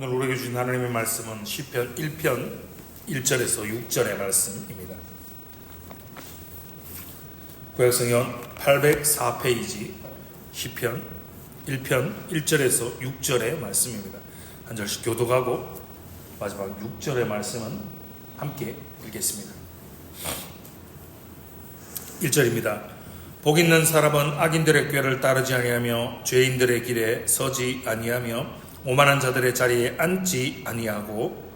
오늘 우리에게 주신 하나님의 말씀은 시편 1편 1절에서 6절의 말씀입니다. 구약성경 804페이지 시편 1편 1절에서 6절의 말씀입니다. 한 절씩 교독하고 마지막 6절의 말씀은 함께 읽겠습니다. 1절입니다. 복 있는 사람은 악인들의 꾀를 따르지 아니하며 죄인들의 길에 서지 아니하며 오만한 자들의 자리에 앉지 아니하고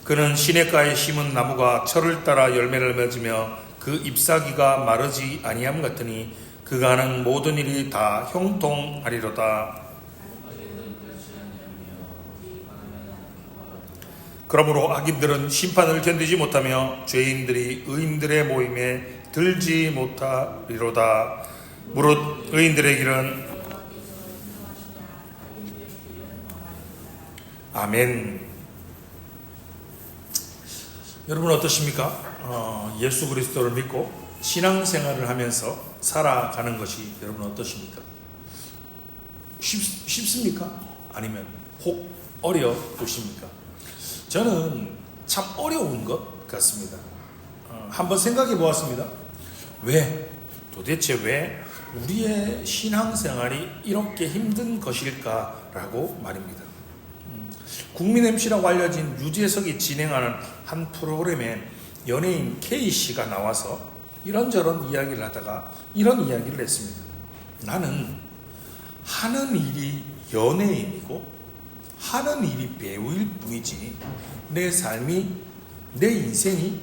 그는 시냇가에 심은 나무가 철을 따라 열매를 맺으며 그 잎사귀가 마르지 아니함 같으니 그가 하는 모든 일이 다 형통하리로다. 그러므로 악인들은 심판을 견디지 못하며 죄인들이 의인들의 모임에 들지 못하리로다. 무릇 의인들의 길은 아멘. 여러분 어떠십니까? 예수 그리스도를 믿고 신앙생활을 하면서 살아가는 것이 여러분 어떠십니까? 쉽습니까? 아니면 혹 어려우십니까? 저는 참 어려운 것 같습니다. 한번 생각해 보았습니다. 도대체 왜 우리의 신앙생활이 이렇게 힘든 것일까라고 말입니다. 국민 MC라고 알려진 유재석이 진행하는 한 프로그램에 연예인 K씨가 나와서 이런저런 이야기를 하다가 이런 이야기를 했습니다. 나는 하는 일이 연예인이고 하는 일이 배우일 뿐이지 내 삶이, 내 인생이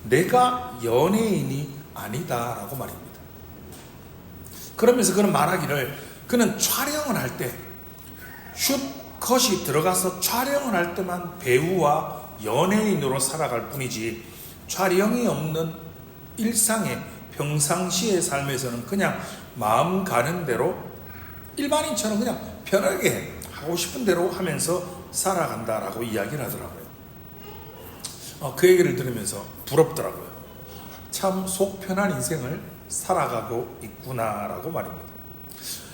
내가 연예인이 아니다라고 말입니다. 그러면서 그는 말하기를 그는 촬영을 할 때 슛컷이 들어가서 촬영을 할 때만 배우와 연예인으로 살아갈 뿐이지 촬영이 없는 일상의 평상시의 삶에서는 그냥 마음 가는 대로 일반인처럼 그냥 편하게 하고 싶은 대로 하면서 살아간다라고 이야기를 하더라고요. 그 얘기를 들으면서 부럽더라고요. 참 속 편한 인생을 살아가고 있구나라고 말입니다.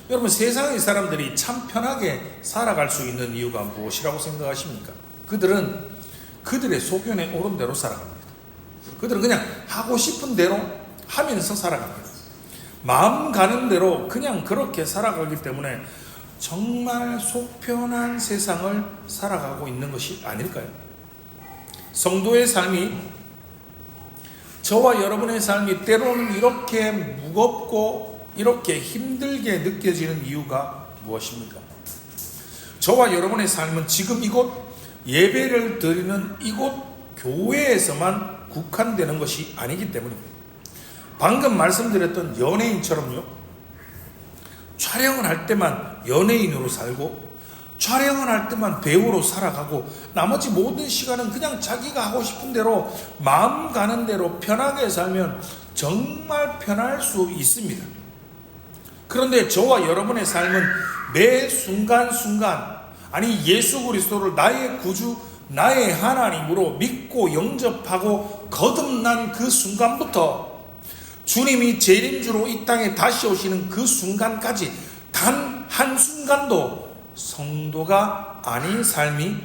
여러분 세상의 사람들이 참 편하게 살아갈 수 있는 이유가 무엇이라고 생각하십니까? 그들은 그들의 소견에 오른 대로 살아갑니다. 그들은 그냥 하고 싶은 대로 하면서 살아갑니다. 마음 가는 대로 그냥 그렇게 살아가기 때문에 정말 속 편한 세상을 살아가고 있는 것이 아닐까요? 성도의 삶이 저와 여러분의 삶이 때로는 이렇게 무겁고 이렇게 힘들게 느껴지는 이유가 무엇입니까? 저와 여러분의 삶은 지금 이곳 예배를 드리는 이곳 교회에서만 국한되는 것이 아니기 때문입니다. 방금 말씀드렸던 연예인처럼요. 촬영을 할 때만 연예인으로 살고 촬영을 할 때만 배우로 살아가고 나머지 모든 시간은 그냥 자기가 하고 싶은 대로 마음 가는 대로 편하게 살면 정말 편할 수 있습니다. 그런데 저와 여러분의 삶은 매 순간순간 예수 그리스도를 나의 구주 나의 하나님으로 믿고 영접하고 거듭난 그 순간부터 주님이 재림주로 이 땅에 다시 오시는 그 순간까지 단 한순간도 성도가 아닌 삶이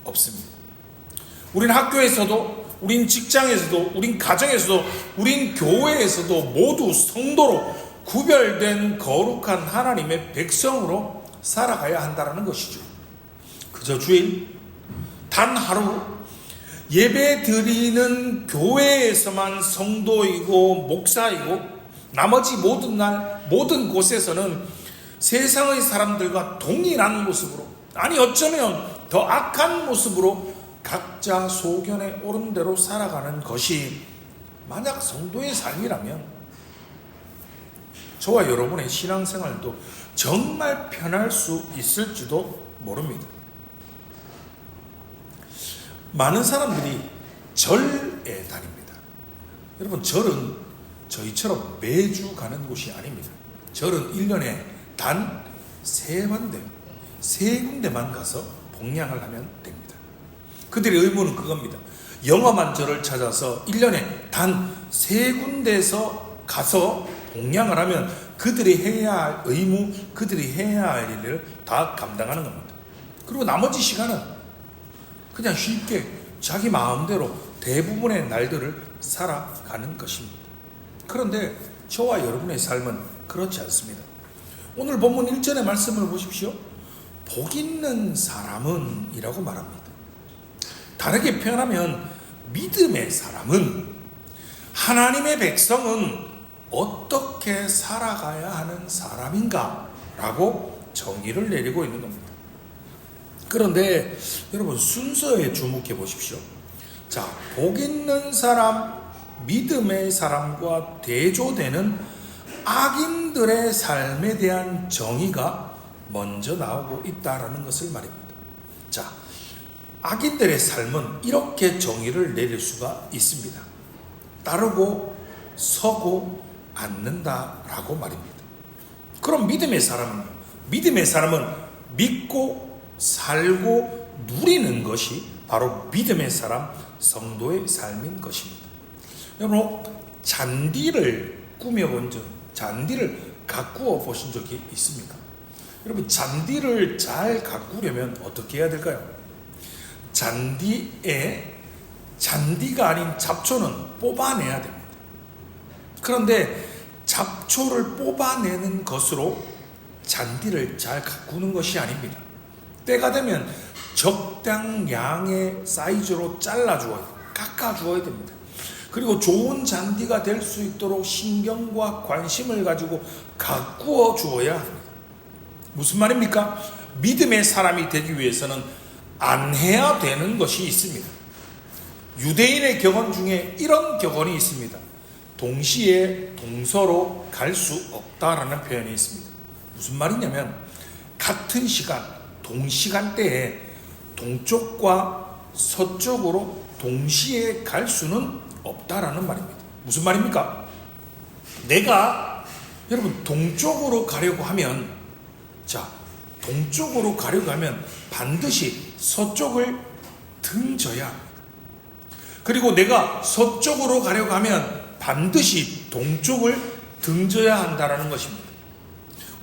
없습니다. 우린 학교에서도, 우린 직장에서도, 우린 가정에서도, 우린 교회에서도 모두 성도로 구별된 거룩한 하나님의 백성으로 살아가야 한다는 것이죠. 그저 주일 단 하루 예배 드리는 교회에서만 성도이고 목사이고 나머지 모든 날 모든 곳에서는 세상의 사람들과 동일한 모습으로 어쩌면 더 악한 모습으로 각자 소견에 오른 대로 살아가는 것이 만약 성도의 삶이라면 저와 여러분의 신앙생활도 정말 편할 수 있을지도 모릅니다. 많은 사람들이 절에 다닙니다. 여러분 절은 저희처럼 매주 가는 곳이 아닙니다. 절은 1년에 단 3군데만 가서 봉양을 하면 됩니다. 그들의 의무는 그겁니다. 영험한 절을 찾아서 1년에 단 3군데에서 가서 봉양을 하면 그들이 해야 할 의무, 그들이 해야 할 일을 다 감당하는 겁니다. 그리고 나머지 시간은 그냥 쉽게 자기 마음대로 대부분의 날들을 살아가는 것입니다. 그런데 저와 여러분의 삶은 그렇지 않습니다. 오늘 본문 1절의 말씀을 보십시오. 복 있는 사람은 이라고 말합니다. 다르게 표현하면 믿음의 사람은, 하나님의 백성은 어떻게 살아가야 하는 사람인가 라고 정의를 내리고 있는 겁니다. 그런데 여러분 순서에 주목해 보십시오. 자, 복 있는 사람, 믿음의 사람과 대조되는 악인들의 삶에 대한 정의가 먼저 나오고 있다라는 것을 말입니다. 자, 악인들의 삶은 이렇게 정의를 내릴 수가 있습니다. 따르고 서고 않는다라고 말입니다. 그럼 믿음의 사람은요? 믿음의 사람은 믿고 살고 누리는 것이 바로 믿음의 사람, 성도의 삶인 것입니다. 여러분, 잔디를 꾸며본 적, 잔디를 가꾸어 보신 적이 있습니까? 여러분, 잔디를 잘 가꾸려면 어떻게 해야 될까요? 잔디가 아닌 잡초는 뽑아내야 됩니다. 그런데 잡초를 뽑아내는 것으로 잔디를 잘 가꾸는 것이 아닙니다. 때가 되면 적당량의 사이즈로 잘라주어야, 깎아주어야 됩니다. 그리고 좋은 잔디가 될 수 있도록 신경과 관심을 가지고 가꾸어 주어야 합니다. 무슨 말입니까? 믿음의 사람이 되기 위해서는 안 해야 되는 것이 있습니다. 유대인의 격언 중에 이런 격언이 있습니다. 동시에 동서로 갈 수 없다라는 표현이 있습니다. 무슨 말이냐면 같은 시간, 동시간대에 동쪽과 서쪽으로 동시에 갈 수는 없다라는 말입니다. 무슨 말입니까? 내가 여러분 동쪽으로 가려고 하면, 자, 동쪽으로 가려고 하면 반드시 서쪽을 등져야 합니다. 그리고 내가 서쪽으로 가려고 하면 반드시 동쪽을 등져야 한다라는 것입니다.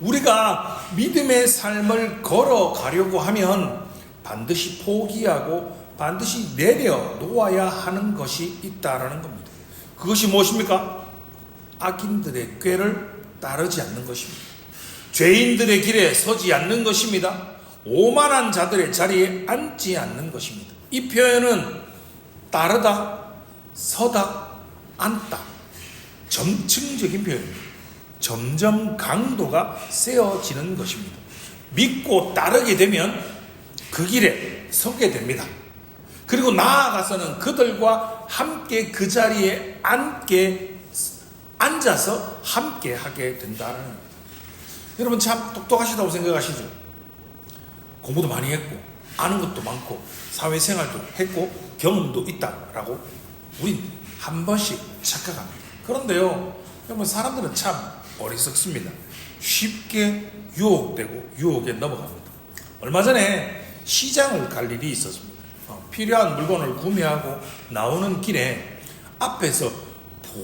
우리가 믿음의 삶을 걸어가려고 하면 반드시 포기하고 반드시 내려놓아야 하는 것이 있다라는 겁니다. 그것이 무엇입니까? 악인들의 꾀를 따르지 않는 것입니다. 죄인들의 길에 서지 않는 것입니다. 오만한 자들의 자리에 앉지 않는 것입니다. 이 표현은 따르다, 서다, 앉다, 점층적인 표현입니다. 점점 강도가 세어지는 것입니다. 믿고 따르게 되면 그 길에 서게 됩니다. 그리고 나아가서는 그들과 함께 그 자리에 앉아서 함께 하게 된다는 겁니다. 여러분 참 똑똑하시다고 생각하시죠? 공부도 많이 했고 아는 것도 많고 사회생활도 했고 경험도 있다라고 우린 한 번씩 착각합니다. 그런데요, 여러분 사람들은 참 어리석습니다. 쉽게 유혹되고 유혹에 넘어갑니다. 얼마 전에 시장을 갈 일이 있었습니다. 필요한 물건을 구매하고 나오는 길에 앞에서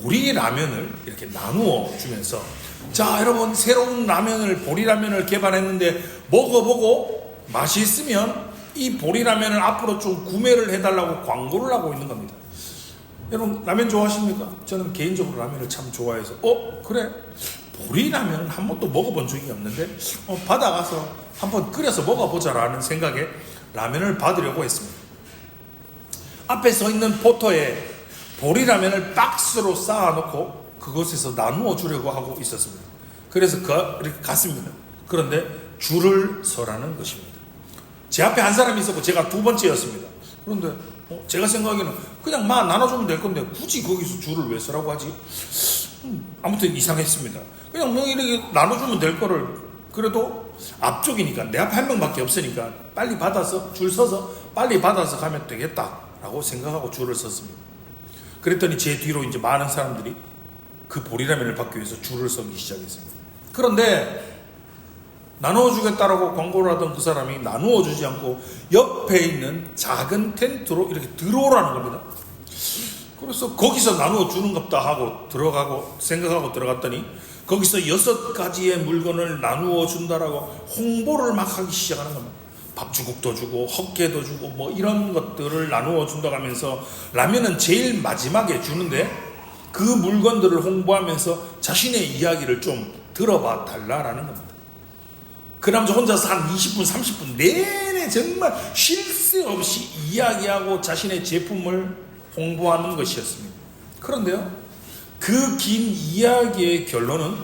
보리라면을 이렇게 나누어 주면서, 자 여러분 새로운 보리라면을 개발했는데 먹어보고 맛있으면 이 보리라면을 앞으로 좀 구매를 해달라고 광고를 하고 있는 겁니다. 여러분 라면 좋아하십니까? 저는 개인적으로 라면을 참 좋아해서 그래? 보리라면은 한 번도 먹어본 적이 없는데 받아가서 한번 끓여서 먹어보자라는 생각에 라면을 받으려고 했습니다. 앞에 서 있는 포터에 보리라면을 박스로 쌓아놓고 그곳에서 나누어 주려고 하고 있었습니다. 그래서 이렇게 갔습니다. 그런데 줄을 서라는 것입니다. 제 앞에 한 사람이 있었고 제가 두 번째였습니다. 그런데 제가 생각하기에는 그냥 막 나눠주면 될 건데 굳이 거기서 줄을 왜 서라고 하지? 아무튼 이상했습니다. 그냥 이렇게 나눠주면 될 거를, 그래도 앞쪽이니까 내 앞에 한 명밖에 없으니까 빨리 받아서 줄 서서 빨리 받아서 가면 되겠다라고 생각하고 줄을 섰습니다. 그랬더니 제 뒤로 이제 많은 사람들이 그 보리라면을 받기 위해서 줄을 서기 시작했습니다. 그런데 나누어주겠다라고 광고를 하던 그 사람이 나누어주지 않고 옆에 있는 작은 텐트로 이렇게 들어오라는 겁니다. 그래서 거기서 나누어주는 겁다 하고 들어가고 생각하고 들어갔더니 거기서 6가지의 물건을 나누어 준다라고 홍보를 막 하기 시작하는 겁니다. 밥주국도 주고 헛개도 주고 뭐 이런 것들을 나누어 준다고 하면서 라면은 제일 마지막에 주는데 그 물건들을 홍보하면서 자신의 이야기를 좀 들어봐 달라라는 겁니다. 그 남자 혼자서 한 20분 30분 내내 정말 쉴 새 없이 이야기하고 자신의 제품을 홍보하는 것이었습니다. 그런데요, 그 긴 이야기의 결론은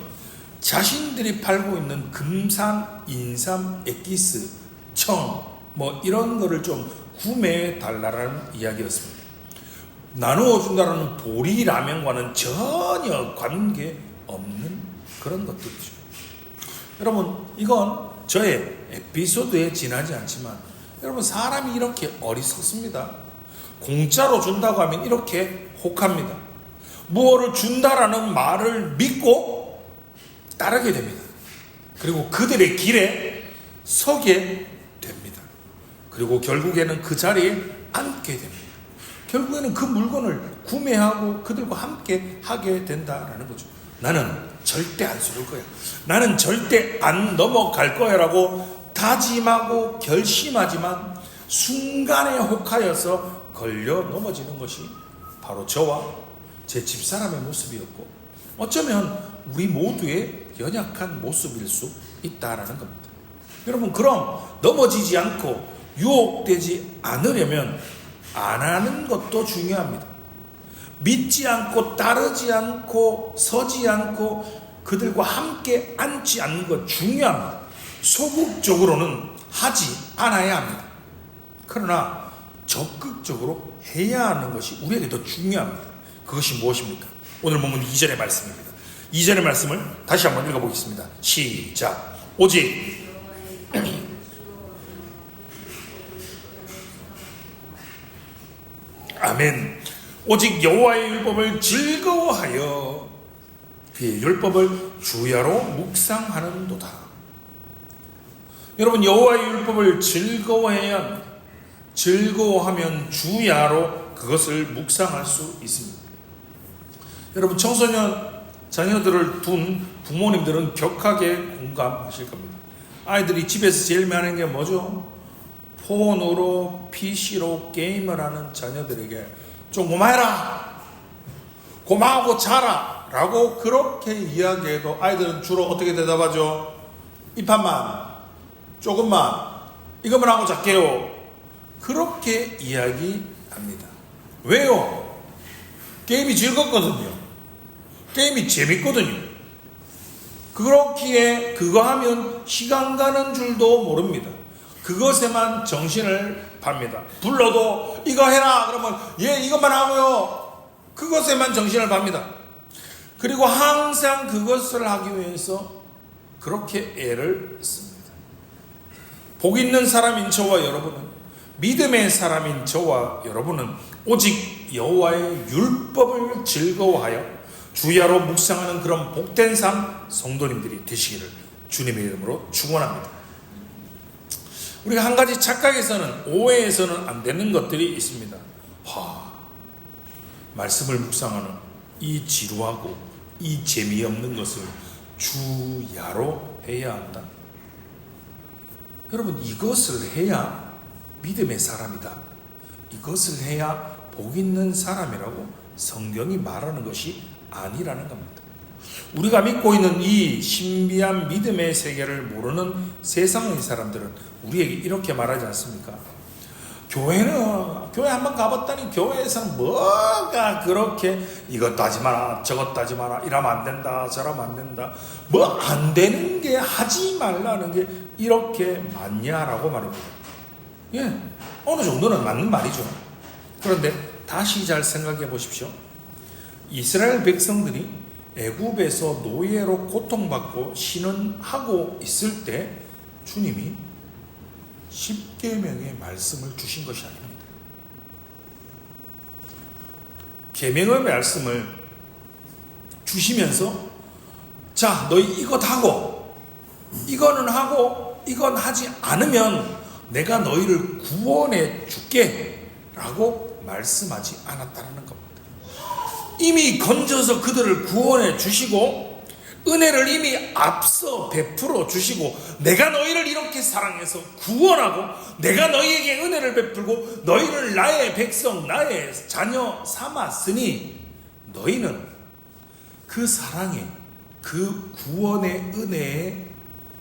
자신들이 팔고 있는 금산, 인삼, 액기스, 청 뭐 이런 거를 좀 구매해 달라는 이야기였습니다. 나누어 준다는 보리 라면과는 전혀 관계없는 그런 것들이죠. 여러분, 이건 저의 에피소드에 지나지 않지만 여러분, 사람이 이렇게 어리석습니다. 공짜로 준다고 하면 이렇게 혹합니다. 무엇을 준다라는 말을 믿고 따르게 됩니다. 그리고 그들의 길에 서게 됩니다. 그리고 결국에는 그 자리에 앉게 됩니다. 결국에는 그 물건을 구매하고 그들과 함께 하게 된다라는 거죠. 나는 절대 안 속을 거야. 나는 절대 안 넘어갈 거야 라고 다짐하고 결심하지만 순간에 혹하여서 걸려 넘어지는 것이 바로 저와 제 집사람의 모습이었고 어쩌면 우리 모두의 연약한 모습일 수 있다라는 겁니다. 여러분, 그럼 넘어지지 않고 유혹되지 않으려면 안 하는 것도 중요합니다. 믿지 않고 따르지 않고 서지 않고 그들과 함께 앉지 않는 것 중요합니다. 소극적으로는 하지 않아야 합니다. 그러나 적극적으로 해야 하는 것이 우리에게 더 중요합니다. 그것이 무엇입니까? 오늘 본문 2절의 말씀입니다. 2절의 말씀을 다시 한번 읽어보겠습니다. 시작. 오직 아멘. 오직 여호와의 율법을 즐거워하여 그의 율법을 주야로 묵상하는도다. 여러분, 여호와의 율법을 즐거워해야 합니다. 즐거워하면 주야로 그것을 묵상할 수 있습니다. 여러분, 청소년 자녀들을 둔 부모님들은 격하게 공감하실 겁니다. 아이들이 집에서 제일 많이 하는 게 뭐죠? 폰으로, PC로 게임을 하는 자녀들에게 좀 고마해라, 고마하고 자라 라고 그렇게 이야기해도 아이들은 주로 어떻게 대답하죠? 입한만, 조금만, 이것만 하고 잘게요. 그렇게 이야기합니다. 왜요? 게임이 즐겁거든요. 게임이 재밌거든요. 그렇기에 그거 하면 시간 가는 줄도 모릅니다. 그것에만 정신을 팝니다. 불러도 이거 해라 그러면 예, 이것만 하고요. 그것에만 정신을 팝니다. 그리고 항상 그것을 하기 위해서 그렇게 애를 씁니다. 복 있는 사람인 저와 여러분은, 믿음의 사람인 저와 여러분은 오직 여호와의 율법을 즐거워하여 주야로 묵상하는 그런 복된 삶 성도님들이 되시기를 주님의 이름으로 축원합니다. 우리가 한 가지 착각에서는, 오해에서는 안 되는 것들이 있습니다. 말씀을 묵상하는 이 지루하고 이 재미없는 것을 주야로 해야 한다. 여러분, 이것을 해야 믿음의 사람이다. 이것을 해야 복 있는 사람이라고 성경이 말하는 것이 아니라는 겁니다. 우리가 믿고 있는 이 신비한 믿음의 세계를 모르는 세상의 사람들은 우리에게 이렇게 말하지 않습니까? 교회 한번 가봤더니 교회에서는 뭐가 그렇게 이것도 하지 마라, 저것도 하지 마라, 이러면 안 된다, 저러면 안 된다, 뭐 안 되는 게, 하지 말라는 게 이렇게 많냐라고 말입니다. 예, 어느 정도는 맞는 말이죠. 그런데 다시 잘 생각해 보십시오. 이스라엘 백성들이 애굽에서 노예로 고통받고 신원하고 있을 때 주님이 십계명의 말씀을 주신 것이 아닙니다. 계명의 말씀을 주시면서 자, 너희 이것 하고 이거는 하고 이건 하지 않으면 내가 너희를 구원해 줄게 라고 말씀하지 않았다는 겁니다. 이미 건져서 그들을 구원해 주시고 은혜를 이미 앞서 베풀어 주시고 내가 너희를 이렇게 사랑해서 구원하고 내가 너희에게 은혜를 베풀고 너희를 나의 백성 나의 자녀 삼았으니 너희는 그 사랑에 그 구원의 은혜에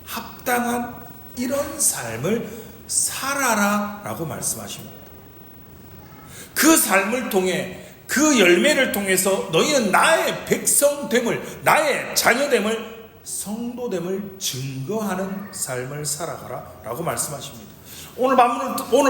합당한 이런 삶을 살아라 라고 말씀하십니다. 그 삶을 통해 그 열매를 통해서 너희는 나의 백성됨을 나의 자녀됨을 성도됨을 증거하는 삶을 살아가라 라고 말씀하십니다. 오늘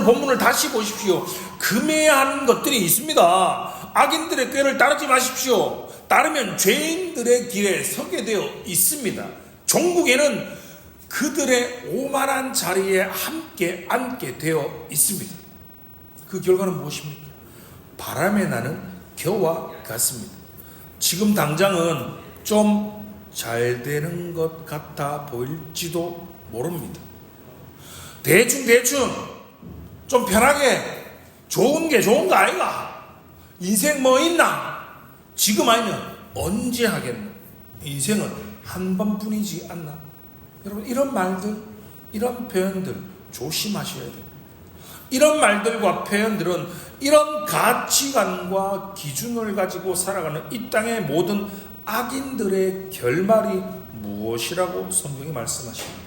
본문을 다시 보십시오. 금해야 하는 것들이 있습니다. 악인들의 꾀를 따르지 마십시오. 따르면 죄인들의 길에 서게 되어 있습니다. 종국에는 그들의 오만한 자리에 함께 앉게 되어 있습니다. 그 결과는 무엇입니까? 바람에 나는 겨와 같습니다. 지금 당장은 좀 잘 되는 것 같아 보일지도 모릅니다. 대충 좀 편하게 좋은 거 아이가? 인생 뭐 있나? 지금 아니면 언제 하겠나? 인생은 한 번뿐이지 않나? 여러분 이런 말들, 이런 표현들 조심하셔야 돼요. 이런 말들과 표현들은 이런 가치관과 기준을 가지고 살아가는 이 땅의 모든 악인들의 결말이 무엇이라고 성경이 말씀하십니다.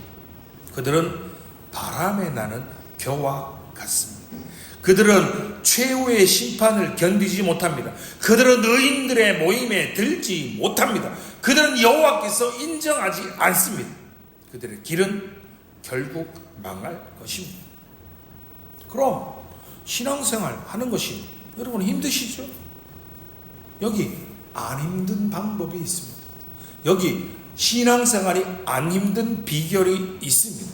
그들은 바람에 나는 겨와 같습니다. 그들은 최후의 심판을 견디지 못합니다. 그들은 의인들의 모임에 들지 못합니다. 그들은 여호와께서 인정하지 않습니다. 그들의 길은 결국 망할 것입니다. 그럼 신앙생활 하는 것이 여러분 힘드시죠? 여기 안 힘든 방법이 있습니다. 여기 신앙생활이 안 힘든 비결이 있습니다.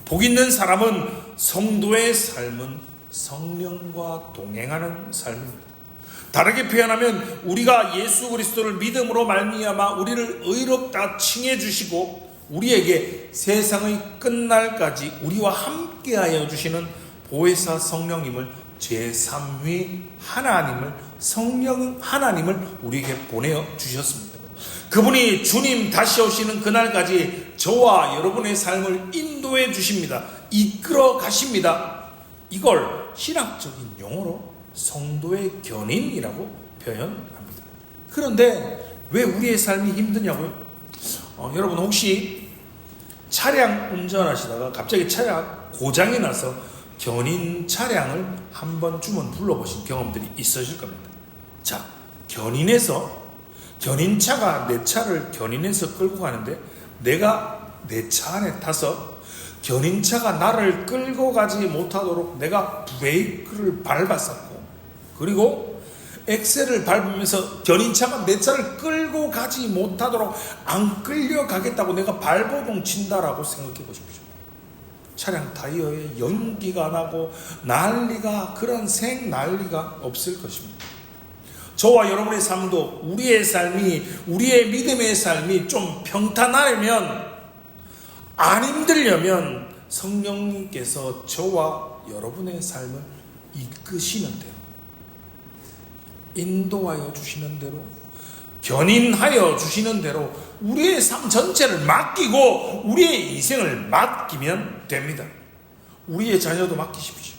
복 있는 사람은 성도의 삶은 성령과 동행하는 삶입니다. 다르게 표현하면 우리가 예수 그리스도를 믿음으로 말미암아 우리를 의롭다 칭해 주시고 우리에게 세상의 끝날까지 우리와 함께하여 주시는 보혜사 성령님을 제3위 성령 하나님을 우리에게 보내어 주셨습니다. 그분이 주님 다시 오시는 그날까지 저와 여러분의 삶을 인도해 주십니다. 이끌어 가십니다. 이걸 신학적인 용어로 성도의 견인이라고 표현합니다. 그런데 왜 우리의 삶이 힘드냐고요? 여러분 혹시 차량 운전하시다가 갑자기 차량 고장이 나서 견인 차량을 한번 주문 불러보신 경험들이 있으실 겁니다. 자, 견인차가 내 차를 견인해서 끌고 가는데 내가 내 차 안에 타서 견인차가 나를 끌고 가지 못하도록 내가 브레이크를 밟았었고 그리고 엑셀을 밟으면서 견인차가 내 차를 끌고 가지 못하도록 안 끌려가겠다고 내가 발버둥 친다라고 생각해 보십시오. 차량 타이어에 연기가 나고 그런 난리가 없을 것입니다. 저와 여러분의 삶도 우리의 믿음의 삶이 좀 평탄하려면 안 힘들려면 성령님께서 저와 여러분의 삶을 이끄시는 대로 인도하여 주시는 대로 견인하여 주시는 대로 우리의 삶 전체를 맡기고 우리의 인생을 맡기면 됩니다. 우리의 자녀도 맡기십시오.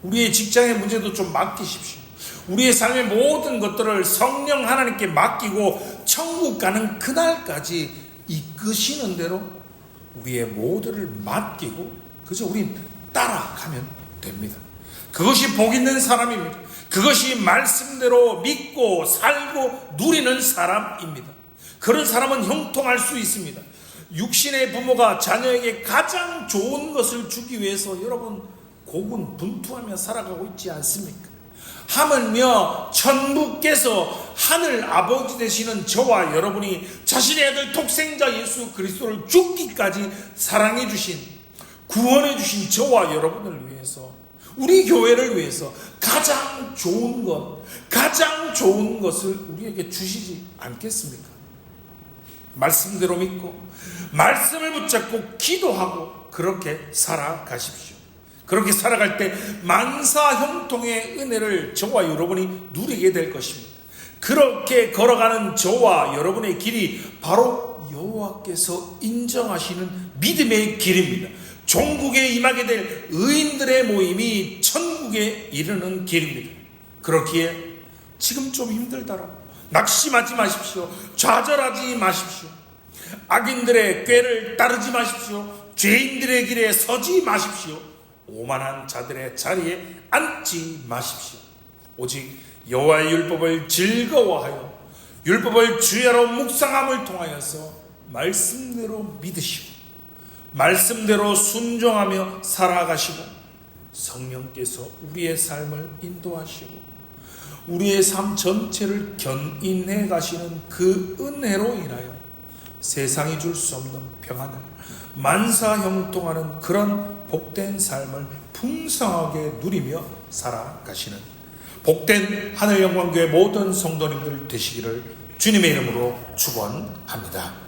우리의 직장의 문제도 좀 맡기십시오. 우리의 삶의 모든 것들을 성령 하나님께 맡기고 천국 가는 그날까지 이끄시는 대로 우리의 모두를 맡기고 그저 우린 따라가면 됩니다. 그것이 복 있는 사람입니다. 그것이 말씀대로 믿고 살고 누리는 사람입니다. 그런 사람은 형통할 수 있습니다. 육신의 부모가 자녀에게 가장 좋은 것을 주기 위해서 여러분 고군분투하며 살아가고 있지 않습니까? 하물며 천부께서 하늘 아버지 되시는 저와 여러분이 자신의 아들 독생자 예수 그리스도를 죽기까지 사랑해 주신 구원해 주신 저와 여러분을 위해서 우리 교회를 위해서 가장 좋은 것을 우리에게 주시지 않겠습니까? 말씀대로 믿고 말씀을 붙잡고 기도하고 그렇게 살아가십시오. 그렇게 살아갈 때 만사 형통의 은혜를 저와 여러분이 누리게 될 것입니다. 그렇게 걸어가는 저와 여러분의 길이 바로 여호와께서 인정하시는 믿음의 길입니다. 종국에 임하게 될 의인들의 모임이 천국에 이르는 길입니다. 그렇기에 지금 좀 힘들더라 낙심하지 마십시오. 좌절하지 마십시오. 악인들의 꾀를 따르지 마십시오. 죄인들의 길에 서지 마십시오. 오만한 자들의 자리에 앉지 마십시오. 오직 여호와의 율법을 즐거워하여 율법을 주야로 묵상함을 통하여서 말씀대로 믿으시고 말씀대로 순종하며 살아가시고 성령께서 우리의 삶을 인도하시고 우리의 삶 전체를 견인해 가시는 그 은혜로 인하여 세상이 줄 수 없는 평안을 만사형통하는 그런 복된 삶을 풍성하게 누리며 살아가시는 복된 하늘영광교회 모든 성도님들 되시기를 주님의 이름으로 축원합니다.